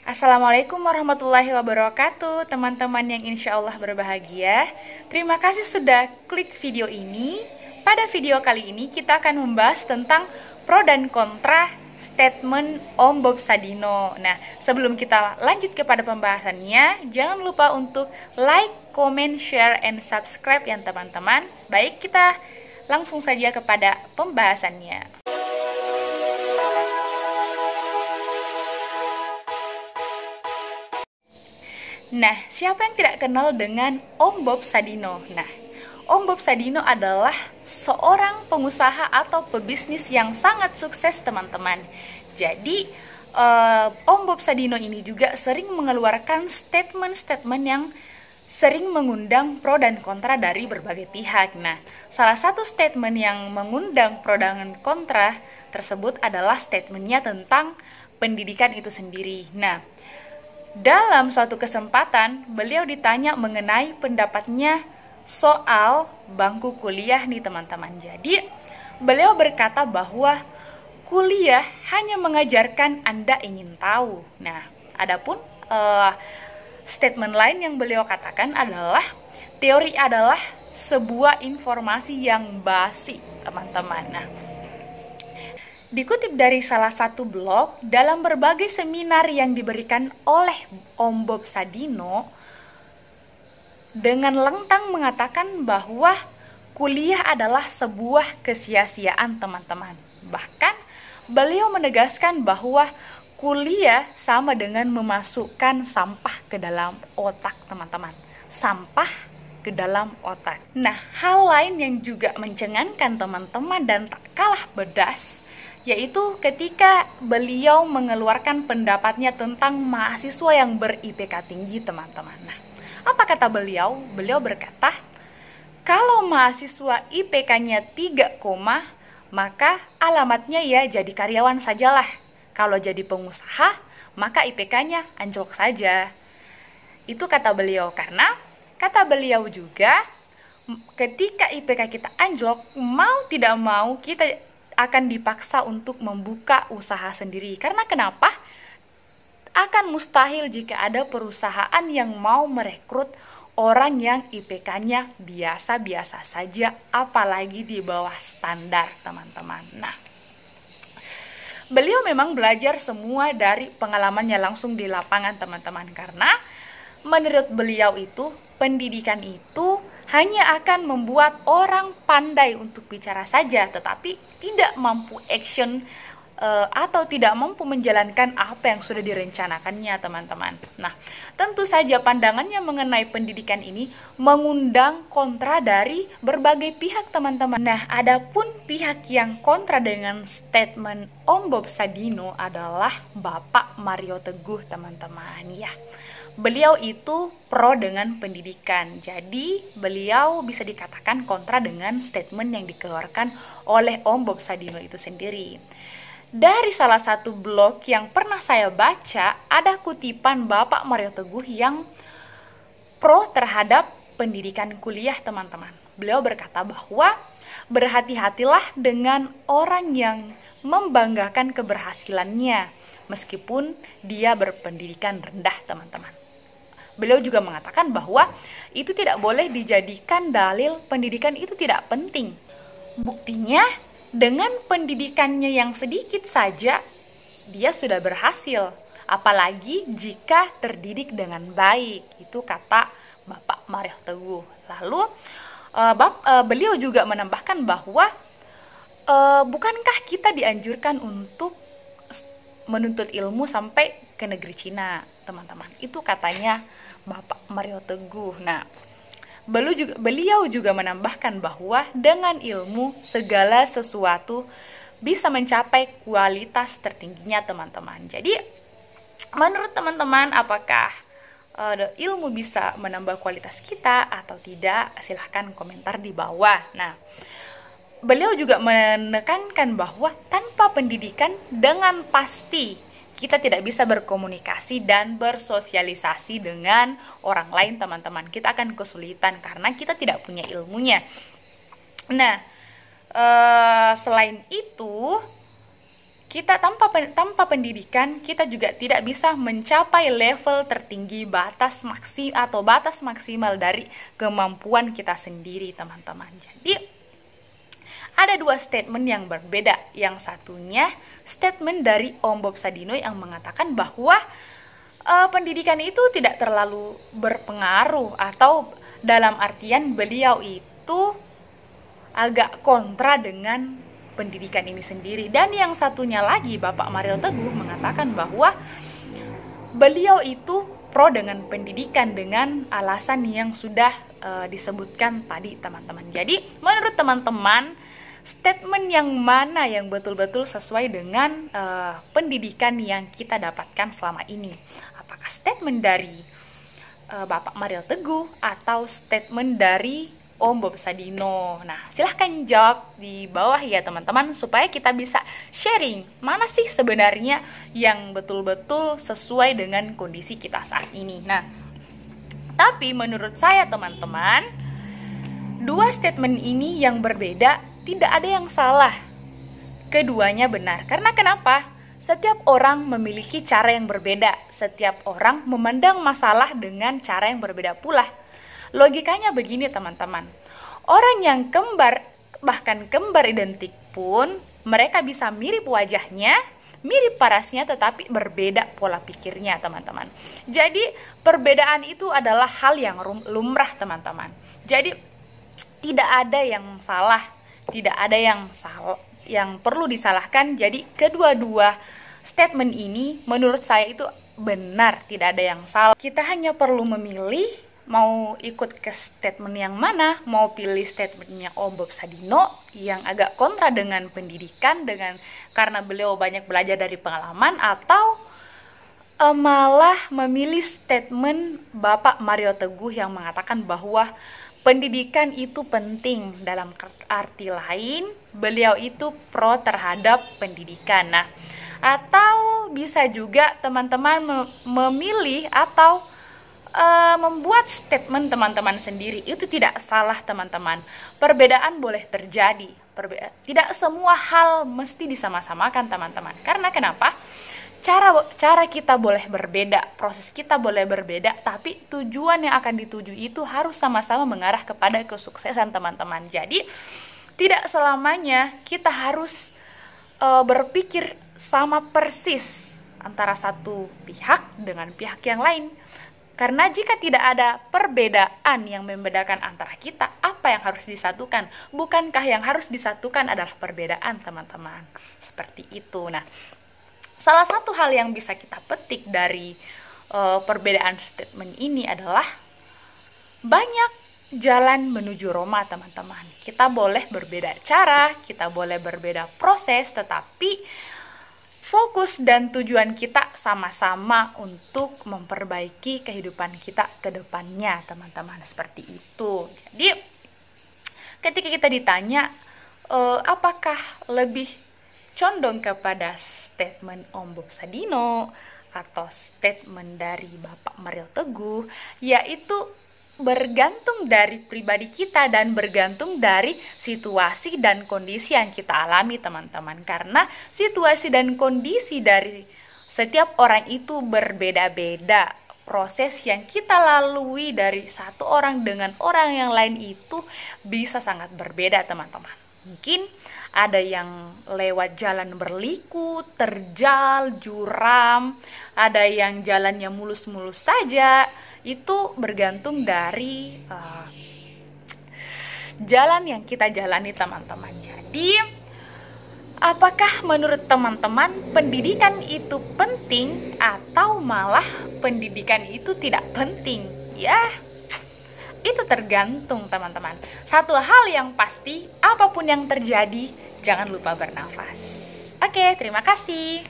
Assalamualaikum warahmatullahi wabarakatuh, teman-teman yang insya Allah berbahagia. Terima kasih sudah klik video ini. Pada video kali ini kita akan membahas tentang pro dan kontra statement Om Bob Sadino. Nah, sebelum kita lanjut kepada pembahasannya, jangan lupa untuk like, comment, share, and subscribe ya teman-teman. Baik, kita langsung saja kepada pembahasannya. Nah, siapa yang tidak kenal dengan Om Bob Sadino? Nah, Om Bob Sadino adalah seorang pengusaha atau pebisnis yang sangat sukses, teman-teman. Jadi, Om Bob Sadino ini juga sering mengeluarkan statement-statement yang sering mengundang pro dan kontra dari berbagai pihak. Nah, salah satu statement yang mengundang pro dan kontra tersebut adalah statementnya tentang pendidikan itu sendiri. Nah, dalam suatu kesempatan, beliau ditanya mengenai pendapatnya soal bangku kuliah nih teman-teman. Jadi, beliau berkata bahwa kuliah hanya mengajarkan Anda ingin tahu. Nah, adapun statement lain yang beliau katakan adalah teori adalah sebuah informasi yang basi, teman-teman. Nah, dikutip dari salah satu blog, dalam berbagai seminar yang diberikan oleh Om Bob Sadino, dengan lantang mengatakan bahwa kuliah adalah sebuah kesia-siaan, teman-teman. Bahkan, beliau menegaskan bahwa kuliah sama dengan memasukkan sampah ke dalam otak, teman-teman. Sampah ke dalam otak. Nah, hal lain yang juga mencengangkan teman-teman dan tak kalah pedas, yaitu ketika beliau mengeluarkan pendapatnya tentang mahasiswa yang ber-IPK tinggi, teman-teman. Nah, apa kata beliau? Beliau berkata, kalau mahasiswa IPK-nya 3, maka alamatnya ya jadi karyawan sajalah. Kalau jadi pengusaha, maka IPK-nya anjlok saja. Itu kata beliau, karena kata beliau juga, ketika IPK kita anjlok, mau tidak mau kita akan dipaksa untuk membuka usaha sendiri. Karena kenapa? Akan mustahil jika ada perusahaan yang mau merekrut orang yang IPK-nya biasa-biasa saja, apalagi di bawah standar, teman-teman. Nah, beliau memang belajar semua dari pengalamannya langsung di lapangan, teman-teman. Karena menurut beliau itu, pendidikan itu hanya akan membuat orang pandai untuk bicara saja, tetapi tidak mampu action atau tidak mampu menjalankan apa yang sudah direncanakannya, teman-teman. Nah, tentu saja pandangannya mengenai pendidikan ini mengundang kontra dari berbagai pihak, teman-teman. Nah, adapun pihak yang kontra dengan statement Om Bob Sadino adalah Bapak Mario Teguh, teman-teman. Ya, beliau itu pro dengan pendidikan. Jadi, beliau bisa dikatakan kontra dengan statement yang dikeluarkan oleh Om Bob Sadino itu sendiri. Dari salah satu blog yang pernah saya baca, ada kutipan Bapak Mario Teguh yang pro terhadap pendidikan kuliah, teman-teman. Beliau berkata bahwa berhati-hatilah dengan orang yang membanggakan keberhasilannya, meskipun dia berpendidikan rendah, teman-teman. Beliau juga mengatakan bahwa itu tidak boleh dijadikan dalil pendidikan itu tidak penting. Buktinya, dengan pendidikannya yang sedikit saja, dia sudah berhasil. Apalagi jika terdidik dengan baik. Itu kata Bapak Mario Teguh. Lalu, beliau juga menambahkan bahwa bukankah kita dianjurkan untuk menuntut ilmu sampai ke negeri Cina, teman-teman. Itu katanya Bapak Mario Teguh. Nah, beliau juga menambahkan bahwa dengan ilmu segala sesuatu bisa mencapai kualitas tertingginya, teman-teman. Jadi, menurut teman-teman, apakah ilmu bisa menambah kualitas kita atau tidak? Silahkan komentar di bawah. Nah, beliau juga menekankan bahwa tanpa pendidikan dengan pasti kita tidak bisa berkomunikasi dan bersosialisasi dengan orang lain, teman-teman. Kita akan kesulitan karena kita tidak punya ilmunya. Nah, selain itu, Kita tanpa pendidikan, kita juga tidak bisa mencapai level tertinggi batas maksimal dari kemampuan kita sendiri, teman-teman. Jadi ada dua statement yang berbeda. Yang satunya statement dari Om Bob Sadino yang mengatakan bahwa pendidikan itu tidak terlalu berpengaruh, atau dalam artian beliau itu agak kontra dengan pendidikan ini sendiri. Dan yang satunya lagi, Bapak Mario Teguh mengatakan bahwa beliau itu pro dengan pendidikan dengan alasan yang sudah disebutkan tadi, teman-teman. Jadi menurut teman-teman, statement yang mana yang betul-betul sesuai dengan pendidikan yang kita dapatkan selama ini? Apakah statement dari Bapak Mario Teguh atau statement dari Om Bob Sadino? Nah, silahkan jawab di bawah ya teman-teman, supaya kita bisa sharing mana sih sebenarnya yang betul-betul sesuai dengan kondisi kita saat ini. Nah, tapi menurut saya teman-teman, dua statement ini yang berbeda, tidak ada yang salah. Keduanya benar. Karena kenapa? Setiap orang memiliki cara yang berbeda. Setiap orang memandang masalah dengan cara yang berbeda pula. Logikanya begini teman-teman, orang yang kembar, bahkan kembar identik pun, mereka bisa mirip wajahnya, mirip parasnya, tetapi berbeda pola pikirnya, teman-teman. Jadi perbedaan itu adalah hal yang lumrah, teman-teman. Jadi tidak ada yang salah, tidak ada yang perlu disalahkan. Jadi kedua-dua statement ini menurut saya itu benar, tidak ada yang salah. Kita hanya perlu memilih mau ikut ke statement yang mana, mau pilih statementnya Om Bob Sadino yang agak kontra dengan pendidikan, karena beliau banyak belajar dari pengalaman, atau malah memilih statement Bapak Mario Teguh yang mengatakan bahwa pendidikan itu penting. Dalam arti lain, beliau itu pro terhadap pendidikan. Nah, atau bisa juga teman-teman memilih atau membuat statement teman-teman sendiri. Itu tidak salah, teman-teman. Perbedaan boleh terjadi. Tidak semua hal mesti disama-samakan, teman-teman. Karena kenapa? Cara kita boleh berbeda, proses kita boleh berbeda, tapi tujuan yang akan dituju itu harus sama-sama mengarah kepada kesuksesan, teman-teman. Jadi tidak selamanya kita harus berpikir sama persis antara satu pihak dengan pihak yang lain. Karena jika tidak ada perbedaan yang membedakan antara kita, apa yang harus disatukan? Bukankah yang harus disatukan adalah perbedaan, teman-teman? Seperti itu. Nah, salah satu hal yang bisa kita petik dari perbedaan statement ini adalah banyak jalan menuju Roma, teman-teman. Kita boleh berbeda cara, kita boleh berbeda proses, tetapi fokus dan tujuan kita sama-sama untuk memperbaiki kehidupan kita ke depannya, teman-teman. Seperti itu. Jadi, ketika kita ditanya, apakah lebih condong kepada statement Om Bob Sadino atau statement dari Bapak Mario Teguh, yaitu bergantung dari pribadi kita dan bergantung dari situasi dan kondisi yang kita alami, teman-teman. Karena situasi dan kondisi dari setiap orang itu berbeda-beda. Proses yang kita lalui dari satu orang dengan orang yang lain itu bisa sangat berbeda, teman-teman. Mungkin ada yang lewat jalan berliku, terjal, juram, ada yang jalannya mulus-mulus saja. Itu bergantung dari jalan yang kita jalani, teman-teman. Jadi, apakah menurut teman-teman pendidikan itu penting atau malah pendidikan itu tidak penting? Ya, itu tergantung, teman-teman. Satu hal yang pasti, apapun yang terjadi, jangan lupa bernafas. Oke, terima kasih.